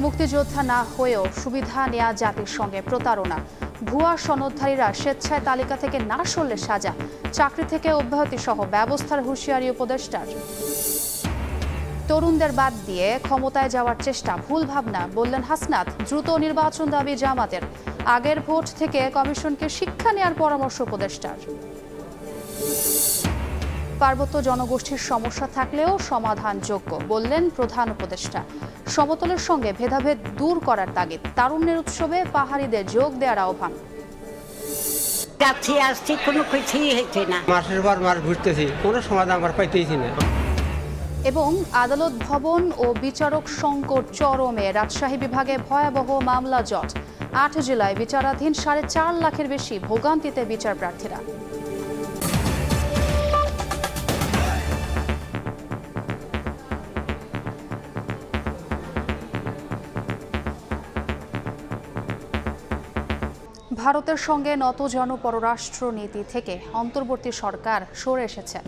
মুক্তিযোদ্ধা না হয়েও সুবিধা নেয়া জাতির সঙ্গে প্রতারণা। ভুয়া সনদধারীরা স্বেচ্ছায় তালিকা থেকে না সরলে সাজা। চাকরি থেকে অব্যাহতি সহ ব্যবস্থার হুঁশিয়ারি উপদেষ্টার। তরুণদের বাদ দিয়ে ক্ষমতায় যাওয়ার চেষ্টা ভুল ভাবনা বললেন হাসনাত। দ্রুত নির্বাচন দাবি জামাতের। আগের ভোট থেকে কমিশনকে শিক্ষা নেওয়ার পরামর্শ উপদেষ্টার। পার্বত্য জনগোষ্ঠীর সমস্যা থাকলেও সমাধানযোগ্য বললেন প্রধান উপদেষ্টা। সমতলের সঙ্গে ভেদাভেদ দূর করার তাগিদ। তারুণ্যের উৎসবে পাহাড়িদের যোগ দেওয়ার আহ্বান। কোনো কিছুই হচ্ছে না, মাসের পর মাস ঘুরতেছি, কোনো সমাধান আমরা পাইতেছি না। এবং আদালত ভবন ও বিচারক সংকট চরমে। রাজশাহী বিভাগে ভয়াবহ মামলা জট। ৮ জেলায় বিচারাধীন ৪.৫ লাখের বেশি। ভোগান্তিতে বিচার প্রার্থীরা। ভারতের সঙ্গে নতজান পররাষ্ট্র নীতি থেকে অন্তর্বর্তী সরকার সরে এসেছে।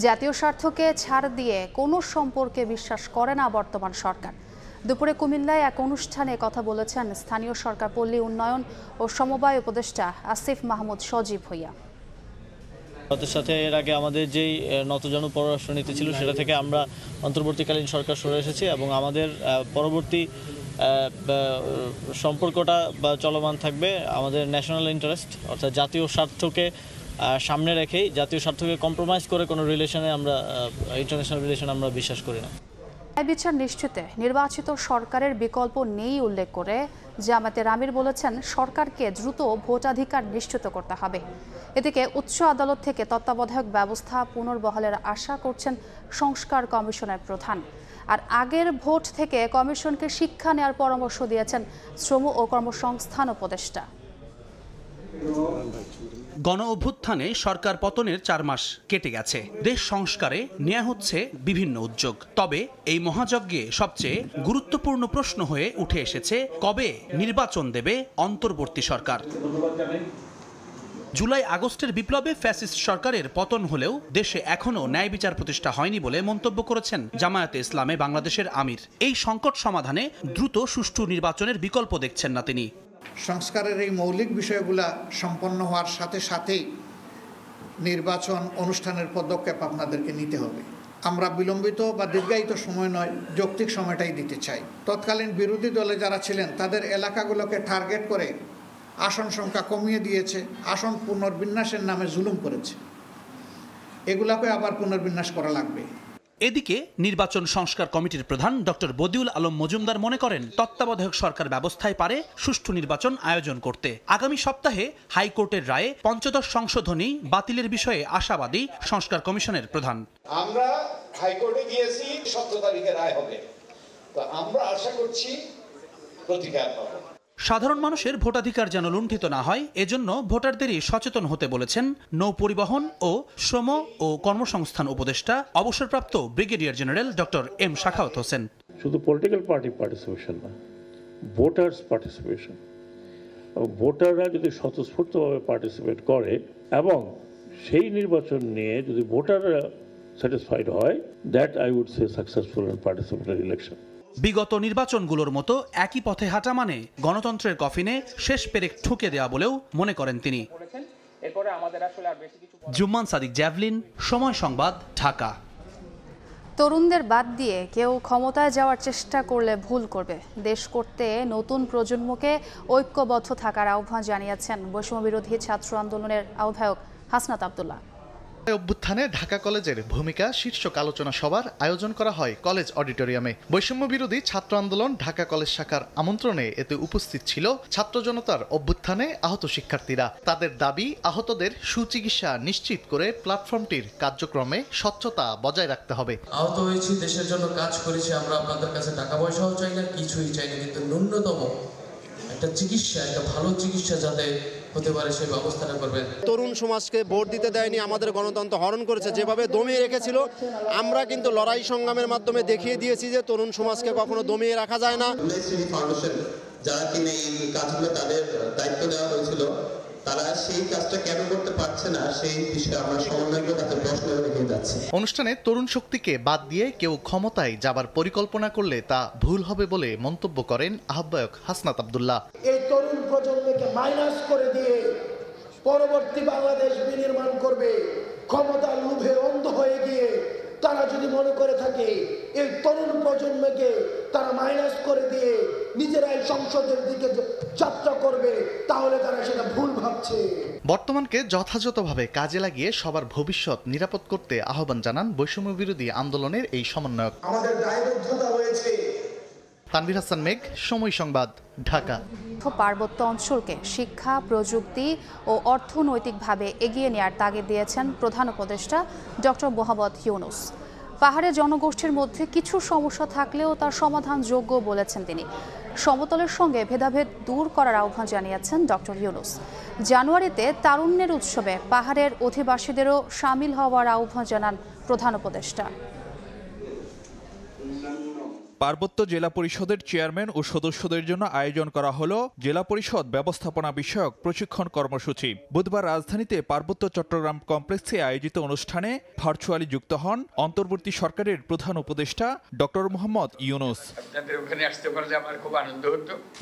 জাতীয় স্বার্থকে ছাড় দিয়ে কোনো সম্পর্কে বিশ্বাস করে না বর্তমান সরকার। দুপুরে কুমিল্লায় এক অনুষ্ঠানে কথা বলেছেন স্থানীয় সরকার পল্লী উন্নয়ন ও সমবায় উপদেষ্টা আসিফ মাহমুদ সজীব ভূঁইয়া। ভারতের সাথে এর আগে আমাদের যেই নতজান পররাষ্ট্রনীতি ছিল সেটা থেকে আমরা অন্তর্বর্তীকালীন সরকার সরে এসেছি এবং আমাদের পরবর্তী সম্পর্কটা বা চলমান থাকবে আমাদের ন্যাশনাল ইন্টারেস্ট অর্থাৎ জাতীয় স্বার্থকে সামনে রেখেই। জাতীয় স্বার্থকে কম্প্রোমাইজ করে কোনো রিলেশনে আমরা ইন্টারন্যাশনাল রিলেশন আমরা বিশ্বাস করি না। বিচার নিশ্চিতে নির্বাচিত সরকারের বিকল্প নেই উল্লেখ করে জামায়াতের আমির বলেছেন সরকারকে দ্রুত ভোটাধিকার নিশ্চিত করতে হবে। এদিকে উচ্চ আদালত থেকে তত্ত্বাবধায়ক ব্যবস্থা পুনর্বহালের আশা করছেন সংস্কার কমিশনের প্রধান। আর আগের ভোট থেকে কমিশনকে শিক্ষা নেওয়ার পরামর্শ দিয়েছেন শ্রম ও কর্মসংস্থান উপদেষ্টা। গণ অভ্যুত্থানে সরকার পতনের 4 মাস কেটে গেছে। দেশ সংস্কারে নেওয়া হচ্ছে বিভিন্ন উদ্যোগ। তবে এই মহাযজ্ঞে সবচেয়ে গুরুত্বপূর্ণ প্রশ্ন হয়ে উঠে এসেছে কবে নির্বাচন দেবে অন্তর্বর্তী সরকার। জুলাই আগস্টের বিপ্লবে ফ্যাসিস্ট সরকারের পতন হলেও দেশে এখনও ন্যায় বিচার প্রতিষ্ঠা হয়নি বলে মন্তব্য করেছেন জামায়াতে ইসলামে বাংলাদেশের আমির। এই সংকট সমাধানে দ্রুত সুষ্ঠু নির্বাচনের বিকল্প দেখছেন না তিনি। সংস্কারের এই মৌলিক বিষয়গুলা সম্পন্ন হওয়ার সাথে সাথেই নির্বাচন অনুষ্ঠানের পদক্ষেপ আপনাদেরকে নিতে হবে। আমরা বিলম্বিত বা দীর্ঘায়িত সময় নয়, যৌক্তিক সময়টাই দিতে চাই। তৎকালীন বিরোধী দলে যারা ছিলেন তাদের এলাকাগুলোকে টার্গেট করে আসন সংখ্যা কমিয়ে দিয়েছে, আসন পুনর্বিন্যাসের নামে জুলুম করেছে। এগুলাকে আবার পুনর্বিন্যাস করা লাগবে। এদিকে নির্বাচন সংস্কার কমিটির প্রধান ডক্টর বদিউল আলম মজুমদার মনে করেন তত্ত্বাবধায়ক সরকার ব্যবস্থায় পারে সুষ্ঠু নির্বাচন আয়োজন করতে। আগামী সপ্তাহে হাইকোর্টের রায়ে পঞ্চদশ সংশোধনী বাতিলের বিষয়ে আশাবাদী সংস্কার কমিশনের প্রধান। আমরা হাইকোর্টে গিয়েছি, 17 তারিখে রায় হবে, তো আমরা আশা করছি প্রতিকার পাবো। সাধারণ মানুষের ভোটাধিকার যেন লুণ্ঠিত না হয় এজন্য ভোটারদেরই সচেতন হতে বলেছেন নৌ পরিবহন ও শ্রম ও কর্মসংস্থান উপদেষ্টা অবসরপ্রাপ্ত brigadier general doctor M Shakhawat Hossain. শুধু পলিটিক্যাল পার্টি পার্টিসিপেশন না, ভোটার্স পার্টিসিপেশন। ভোটাররা যদি স্বতঃস্ফূর্তভাবে পার্টিসিপেট করে এবং সেই নির্বাচন নিয়ে যদি ভোটাররা স্যাটিসফাইড হয়, that I would say successful and participatory election. বিগত নির্বাচনগুলোর মতো একই পথে হাঁটা মানে গণতন্ত্রের কফিনে শেষ পেরেক ঠুকে দেওয়া বলেও মনে করেন তিনি। জুম্মান সাদিক জ্যাভলিন, সময় সংবাদ, ঢাকা। তরুণদের বাদ দিয়ে কেউ ক্ষমতায় যাওয়ার চেষ্টা করলে ভুল করবে। দেশ করতে নতুন প্রজন্মকে ঐক্যবদ্ধ থাকার আহ্বান জানিয়েছেন বৈষম্য বিরোধী ছাত্র আন্দোলনের আহ্বায়ক হাসনাত আব্দুল্লাহ। অভ্যুত্থানে ঢাকা কলেজের ভূমিকা শীর্ষক আলোচনা সভার আয়োজন করা হয় কলেজ অডিটোরিয়ামে। বৈষম্য বিরোধী ছাত্র আন্দোলন ঢাকা কলেজ শাখার আমন্ত্রণে এতে উপস্থিত ছিল ছাত্র জনতার অভ্যুত্থানে আহত শিক্ষার্থীরা। তাদের দাবি আহতদের সুচিকিৎসা নিশ্চিত করে প্ল্যাটফর্মটির কার্যক্রমে স্বচ্ছতা বজায় রাখতে হবে। আহত হয়েছি, দেশের জন্য কাজ করেছি, আমরা আপনাদের কাছে টাকা পয়সাও চাই না, কিছুই চাই না, কিন্তু ন্যূনতম একটা চিকিৎসা, একটা ভালো চিকিৎসা যাতে হতে পারে সেই ব্যবস্থাটা করবেন। তরুণ সমাজকে ভোট দিতে দেয়নি, আমাদের গণতন্ত্র হরণ করেছে, যেভাবে দমিয়ে রেখেছিল আমরা কিন্তু লড়াই সংগ্রামের মাধ্যমে দেখিয়ে দিয়েছি যে তরুণ সমাজকে কখনো দমিয়ে রাখা যায় না। যারা কিনে এই কাজগুলো তাদের দায়িত্ব দেওয়া হয়েছিল, তারা সেই কাজটা কেন করতে পারছে না সেই বিষয়ে আমরা সমন্বয়কের কাছে প্রশ্ন রেখে যাচ্ছি। অনুষ্ঠানে তরুণ শক্তিকে বাদ দিয়ে কেউ ক্ষমতায় যাবার পরিকল্পনা করলে তা ভুল হবে বলে মন্তব্য করেন আহ্বায়ক হাসনাত আব্দুল্লাহ। এই তরুণ প্রজন্মকে মাইনাস করে দিয়ে পরবর্তী বাংলাদেশ বিনির্মাণ করবে ক্ষমতার লোভে অন্ধ হয়ে গিয়ে তারা যদি মনে করে থাকে এই তরুণ প্রজন্মকে তারা মাইনাস করে দিয়ে নিজেরাই সংসদের দিকে যাত্রা করবে, তাহলে তারা সেটা ভুল ভাবছে। বর্তমানকে যথাযথভাবে কাজে লাগিয়ে সবার ভবিষ্যৎ নিরাপদ করতে আহ্বান জানান বৈষম্য বিরোধী আন্দোলনের এই সমন্বয়ক। আমাদের দায়বদ্ধতা রয়েছে। তানভীর হাসান মেঘ, সময় সংবাদ, ঢাকা। পার্বত্য অঞ্চলকে শিক্ষা, প্রযুক্তি ও অর্থনৈতিকভাবে এগিয়ে নেওয়ার তাগিদ দিয়েছেন প্রধান উপদেষ্টা ডক্টর মোহাম্মদ ইউনূস। পাহাড়ের জনগোষ্ঠীর মধ্যে কিছু সমস্যা থাকলেও তার সমাধানযোগ্য বলেছেন তিনি। সমতলের সঙ্গে ভেদাভেদ দূর করার আহ্বান জানিয়েছেন ডক্টর ইউনূস। জানুয়ারিতে তারুণ্যের উৎসবে পাহাড়ের অধিবাসীদেরও সামিল হওয়ার আহ্বান জানান প্রধান উপদেষ্টা। পার্বত্য জেলা পরিষদের চেয়ারম্যান ও সদস্যদের জন্য আয়োজন করা হলো জেলা পরিষদ ব্যবস্থাপনা বিষয়ক প্রশিক্ষণ কর্মসূচি। বুধবার রাজধানীতে পার্বত্য চট্টগ্রাম কমপ্লেক্সে আয়োজিত অনুষ্ঠানে ভার্চুয়ালি যুক্ত হন অন্তর্বর্তী সরকারের প্রধান উপদেষ্টা ডক্টর মোহাম্মদ ইউনূস।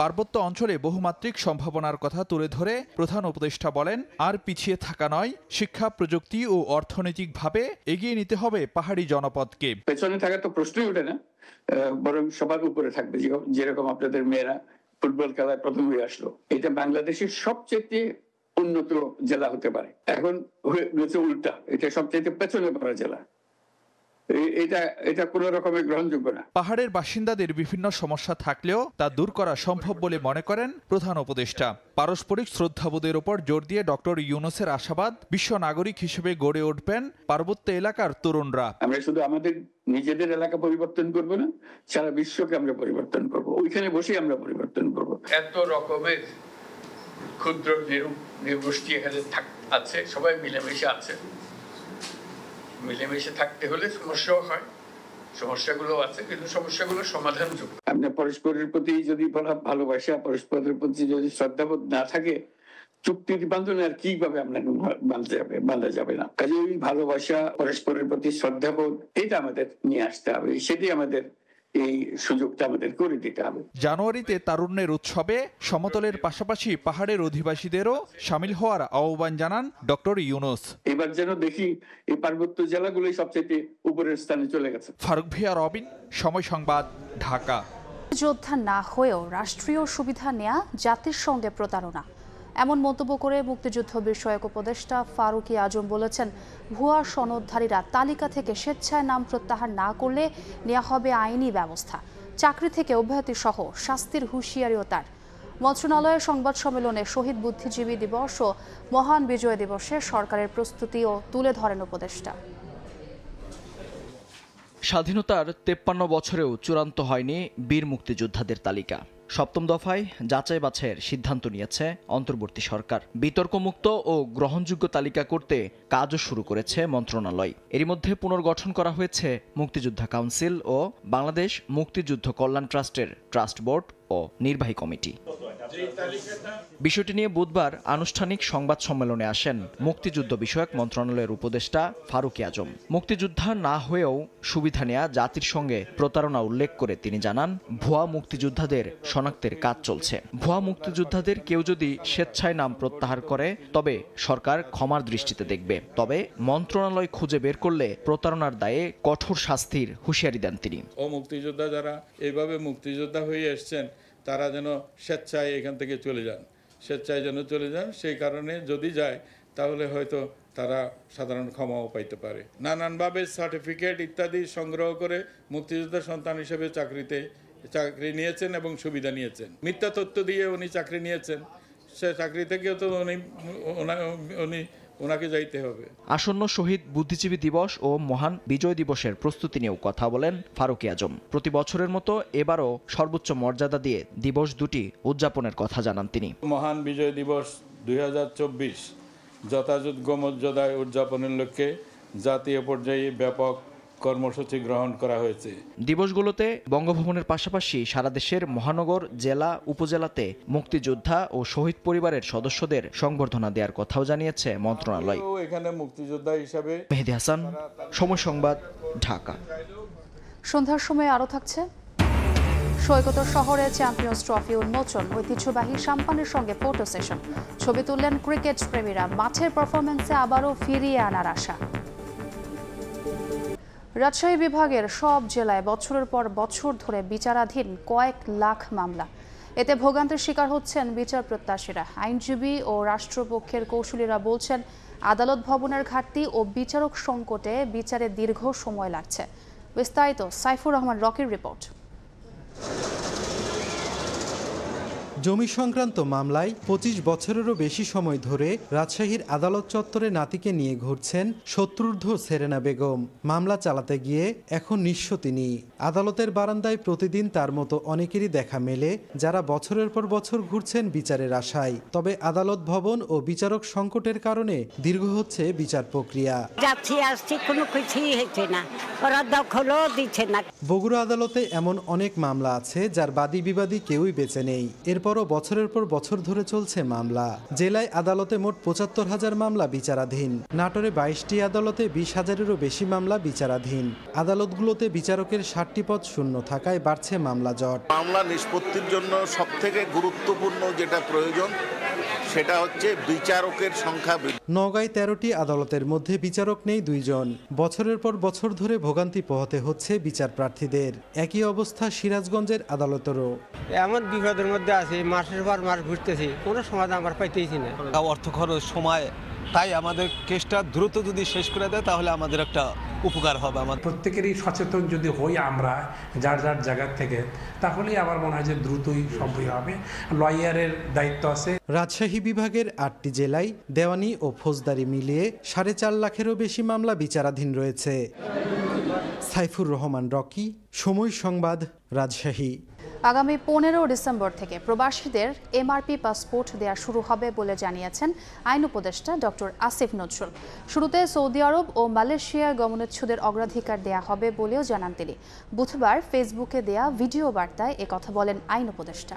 পার্বত্য অঞ্চলে বহুমাত্রিক সম্ভাবনার কথা তুলে ধরে প্রধান উপদেষ্টা বলেন, আর পিছিয়ে থাকা নয়, শিক্ষা, প্রযুক্তি ও অর্থনৈতিকভাবে এগিয়ে নিতে হবে পাহাড়ি জনপদকে। পেছনে থাকা তো প্রশ্নই ওঠে না, বরং সবার উপরে থাকবে। যেরকম আপনাদের মেয়েরা ফুটবল খেলায় প্রথম হয়ে আসলো, এটা বাংলাদেশের সবচেয়ে উন্নত জেলা হতে পারে। এখন হয়েছে উল্টা, এটা সবচেয়ে পেছনে পড়া জেলা। এটা কোনো রকমের গ্রহণযোগ্য না। পাহাড়ের বাসিন্দাদের বিভিন্ন সমস্যা থাকলেও তা দূর করা সম্ভব বলে মনে করেন প্রধান উপদেষ্টা। পারস্পরিক শ্রদ্ধাবোধের উপর জোর দিয়ে ডক্টর ইউনূসের আশাবাদ, বিশ্ব নাগরিক হিসেবে গড়ে উঠবেন পার্বত্য এলাকার তরুণরা। আমরা শুধু আমাদের নিজেদের এলাকা পরিবর্তন করব না, সারা বিশ্বকে আমরা পরিবর্তন করব। ওইখানে বসে আমরা পরিবর্তন করব। এত রকমের ক্ষুদ্র নৃগোষ্ঠী এখানে আছে, সবাই মিলেমিশে আছে। মিলেমিশে থাকতে হলে সমস্যাও হয়, সমস্যাগুলো আছে, কিন্তু সমস্যাগুলো সমাধানযোগ্য। আপনার পরস্পরের প্রতি যদি ভালোবাসা, পরস্পরের প্রতি যদি শ্রদ্ধাবোধ না থাকে, চুক্তির বান্ধনে আর কিভাবে আপনাকে বাঁধা যাবে না। কাজে ওই ভালোবাসা, পরস্পরের প্রতি শ্রদ্ধাবোধ, এটা আমাদের নিয়ে আসতে হবে। সেটি আমাদের এই সুযোগটা আমাদের করে দিতে হবে। জানুয়ারিতে তারুণ্যের উৎসবে সমতলের পাশাপাশি পাহাড়ের অধিবাসীদেরও সামিল হওয়ার আহ্বান জানান ডক্টর ইউনূস। এবার যেন দেখি এই পার্বত্য জেলাগুলোই সবচেয়ে উপরের স্থানে চলে গেছে। ফারুক ভিয়া, রবিন, সময় সংবাদ, ঢাকা। যোদ্ধা না হয়েও রাষ্ট্রীয় সুবিধা নেয়া জাতির সঙ্গে প্রতারণা, এমন মন্তব্য করে মুক্তিযুদ্ধ বিষয়ক উপদেষ্টা ফারুক আজম বলেছেন, ভুয়া সনদধারীরা তালিকা থেকে স্বেচ্ছায় নাম প্রত্যাহার না করলে নেওয়া হবে আইনি ব্যবস্থা। চাকরি থেকে অব্যাহতি সহ শাস্তির হুঁশিয়ারিও তার। মন্ত্রণালয়ের সংবাদ সম্মেলনে শহীদ বুদ্ধিজীবী দিবস ও মহান বিজয় দিবসে সরকারের প্রস্তুতিও তুলে ধরেন উপদেষ্টা। স্বাধীনতার 53 বছরেও চূড়ান্ত হয়নি বীর মুক্তিযোদ্ধাদের তালিকা। সপ্তম দফায় যাচাই বাছাইয়ের সিদ্ধান্ত নিয়েছে অন্তর্বর্তী সরকার। বিতর্কমুক্ত ও গ্রহণযোগ্য তালিকা করতে কাজও শুরু করেছে মন্ত্রণালয়। এরই মধ্যে পুনর্গঠন করা হয়েছে মুক্তিযোদ্ধা কাউন্সিল ও বাংলাদেশ মুক্তিযুদ্ধ কল্যাণ ট্রাস্টের ট্রাস্ট বোর্ড ও নির্বাহী কমিটি। বিষয়টি নিয়ে বুধবার আনুষ্ঠানিক সংবাদ সম্মেলনে আসেন মুক্তিযুদ্ধ বিষয়ক মন্ত্রণালয়ের উপদেষ্টা ফারুক আজম। মুক্তিযোদ্ধা না হয়েও সুবিধা নেয়া জাতির সঙ্গে প্রতারণা উল্লেখ করে তিনি জানান, ভুয়া মুক্তিযোদ্ধাদের শনাক্তের কাজ চলছে। ভুয়া মুক্তিযোদ্ধাদের কেউ যদি স্বেচ্ছায় নাম প্রত্যাহার করে তবে সরকার ক্ষমার দৃষ্টিতে দেখবে। তবে মন্ত্রণালয় খুঁজে বের করলে প্রতারণার দায়ে কঠোর শাস্তির হুঁশিয়ারি দেন তিনি। ও মুক্তিযোদ্ধা যারা এইভাবে মুক্তিযোদ্ধা হয়ে এসছেন তারা যেন স্বেচ্ছায় এখান থেকে চলে যান, স্বেচ্ছায় যেন চলে যান। সেই কারণে যদি যায় তাহলে হয়তো তারা সাধারণ ক্ষমাও পাইতে পারে। নানানভাবে সার্টিফিকেট ইত্যাদি সংগ্রহ করে মুক্তিযোদ্ধা সন্তান হিসেবে চাকরি নিয়েছেন এবং সুবিধা নিয়েছেন। মিথ্যা তথ্য দিয়ে উনি চাকরি নিয়েছেন, সে চাকরি থেকেও তো উনি ওনাকে যাইতে হবে। আসন্ন শহীদ বুদ্ধিজীবী দিবস ও মহান বিজয় দিবসের প্রস্তুতি নিয়েও কথা বলেন ফারুক আজম। প্রতি বছরের মতো এবারও সর্বোচ্চ মর্যাদা দিয়ে দিবস দুটি উদযাপনের কথা জানান তিনি। মহান বিজয় দিবস 2024 যথাযথ মর্যাদায় উদযাপনের লক্ষ্যে জাতীয় পর্যায়ে ব্যাপক কর্মসূচি গ্রহণ করা হয়েছে। দিবসগুলোতে বঙ্গভবনের পাশাপাশি সারা দেশের মহানগর, জেলা, উপজেলাতে মুক্তিযোদ্ধা ও শহীদ পরিবারের সদস্যদের সংবর্ধনা দেওয়ার কথাও জানিয়েছে মন্ত্রণালয়। এখানে মুক্তিযোদ্ধা হিসাবে মেহেদী হাসান, সময় সংবাদ, ঢাকা। সন্ধ্যার সময় আরও থাকছে সৈকত শহরে চ্যাম্পিয়ন্স ট্রফি উন্মোচন, ঐতিহ্যবাহী সাম্পানের সঙ্গে ফটো সেশন, ছবি তুললেন ক্রিকেট প্রেমীরা, মাঠের পারফরম্যান্সে আবারও ফিরিয়ে আনার আশা। রাজশাহী বিভাগের সব জেলায় বছরের পর বছর ধরে বিচারাধীন কয়েক লাখ মামলা, এতে ভোগান্তির শিকার হচ্ছেন বিচার প্রত্যাশীরা। আইনজীবী ও রাষ্ট্রপক্ষের কৌশলীরা বলছেন আদালত ভবনের ঘাটতি ও বিচারক সংকটে বিচারে দীর্ঘ সময় লাগছে। বিস্তারিত সাইফুর রহমান রকির রিপোর্ট। জমি সংক্রান্ত মামলায় ২৫ বছরেরও বেশি সময় ধরে রাজশাহীর আদালত চত্বরে নাতিকে নিয়ে ঘুরছেন শত্রুর্ধ সেরেনা বেগম। মামলা চালাতে গিয়ে এখন নিঃস্ব তিনি। আদালতের বারান্দায় প্রতিদিন তার মতো অনেকেরই দেখা মেলে, যারা বছরের পর বছর ঘুরছেন বিচারের আশায়। তবে আদালত ভবন ও বিচারক সংকটের কারণে দীর্ঘ হচ্ছে বিচার প্রক্রিয়া। বগুড়া আদালতে এমন অনেক মামলা আছে যার বাদী বিবাদী কেউই বেঁচে নেই। এরপরও বছরের পর বছর ধরে চলছে মামলা। জেলায় আদালতে মোট ৭৫,০০০ মামলা বিচারাধীন। নাটোরে ২২টি আদালতে ২০,০০০-এরও বেশি মামলা বিচারাধীন। আদালতগুলোতে বিচারকের ৬০টি পদ শূন্য থাকায় বাড়ছে মামলা জট। মামলা নিষ্পত্তির জন্য সবথেকে গুরুত্বপূর্ণ যেটা প্রয়োজন সেটা হচ্ছে বিচারকের সংখ্যা। নওগাঁয় ১৩টি আদালতের মধ্যে বিচারক নেই ২ জন। বছরের পর বছর ধরে ভোগান্তি পোহাতে হচ্ছে বিচার প্রার্থীদের। একই অবস্থা সিরাজগঞ্জের আদালতেরও। এমন বিপদের মধ্যে আছি, মাসের পর মাস ঘুরতেছি, কোনো সমাধান আমরা পাইতেইছি না। অর্থ খরচ, সময়, তাই আমাদের কেসটা দ্রুত যদি শেষ করে দেয় তাহলে আমাদের একটা উপকার হবে। আমার প্রত্যেকেরই সচেতন যদি হই আমরা যার যার জায়গা থেকে, তাহলেই আমার মনে হয় যে দ্রুতই সবই হবে। লয়ারের দায়িত্ব আছে। রাজশাহী বিভাগের ৮টি জেলায় দেওয়ানি ও ফৌজদারি মিলিয়ে ৪.৫ লাখেরও বেশি মামলা বিচারাধীন রয়েছে। সাইফুর রহমান রকি, সময় সংবাদ, রাজশাহী। আগামী ১৫ ডিসেম্বর থেকে প্রবাসীদের এমআরপি পাসপোর্ট দেওয়া শুরু হবে বলে জানিয়েছেন আইন উপদেষ্টা ডক্টর আসিফ নজরুল। শুরুতে সৌদি আরব ও মালয়েশিয়া গমনোচ্ছুদের অগ্রাধিকার দেয়া হবে বলেও জানান তিনি। বুধবার ফেসবুকে দেয়া ভিডিও বার্তায় একথা বলেন আইন উপদেষ্টা।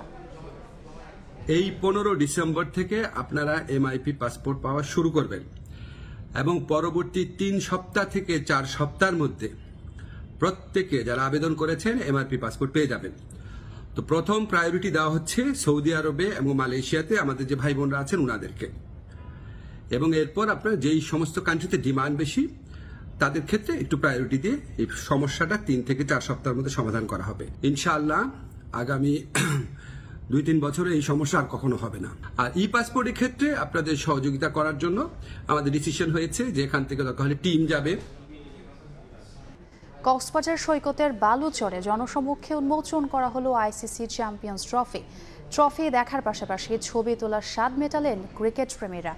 এই 15 ডিসেম্বর থেকে আপনারা এমআইপি পাসপোর্ট পাওয়া শুরু করবেন এবং পরবর্তী 3 সপ্তাহ থেকে 4 সপ্তাহের মধ্যে প্রত্যেকে যারা আবেদন করেছেন এমআরপি পাসপোর্ট পেয়ে যাবেন। তো প্রথম প্রায়োরিটি দেওয়া হচ্ছে সৌদি আরবে এবং মালয়েশিয়াতে আমাদের যে ভাই বোনরা আছেন ওনাদেরকে, এবং এরপর আপনার যেই সমস্ত কান্ট্রিতে ডিমান্ড বেশি তাদের ক্ষেত্রে একটু প্রায়োরিটি দিয়ে এই সমস্যাটা 3 থেকে 4 সপ্তাহের মধ্যে সমাধান করা হবে ইনশাআল্লাহ। আগামী 2-3 বছরে এই সমস্যা আর কখনো হবে না। আর ই পাসপোর্টের ক্ষেত্রে আপনাদের সহযোগিতা করার জন্য আমাদের ডিসিশন হয়েছে যে এখান থেকে দরকার হলে টিম যাবে। কক্সবাজার সৈকতের বালুচরে জনসমক্ষে উন্মোচন করা হলো আইসিসি চ্যাম্পিয়ন্স ট্রফি। ট্রফি দেখার পাশাপাশি ছবি তোলার স্বাদ মেটালেন ক্রিকেট প্রেমীরা।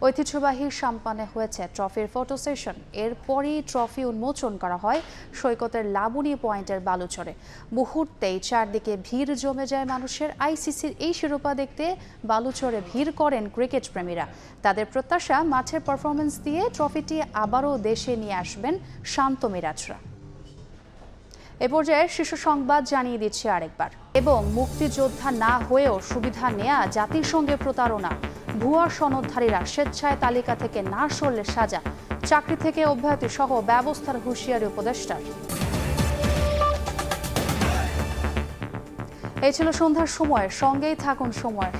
ঐতিহ্যবাহী সাম্পানে হয়েছে ট্রফির ফটো সেশন। এরপরই ট্রফি উন্মোচন করা হয় সৈকতের লাবণী পয়েন্টের বালুচরে। মুহূর্তেই চারদিকে ভিড় জমে যায় মানুষের। আইসিসির এই শিরোপা দেখতে বালুচরে ভিড় করেন ক্রিকেট প্রেমীরা। তাদের প্রত্যাশা, মাঠের পারফরমেন্স দিয়ে ট্রফিটি আবারও দেশে নিয়ে আসবেন শান্ত মিরাজরা। এ পর্যায়ে শীর্ষ সংবাদ জানিয়ে দিচ্ছে আরেকবার। এবং মুক্তিযোদ্ধা না হয়েও সুবিধা নেয়া জাতিসংঘে প্রতারণা। ভুয়া সনদধারীরা স্বেচ্ছায় তালিকা থেকে না সরলে সাজা। চাকরি থেকে অব্যাহতি সহ ব্যবস্থার হুঁশিয়ারি উপদেষ্টার। এই ছিল সন্ধ্যার সময়, সঙ্গেই থাকুন সময়ের।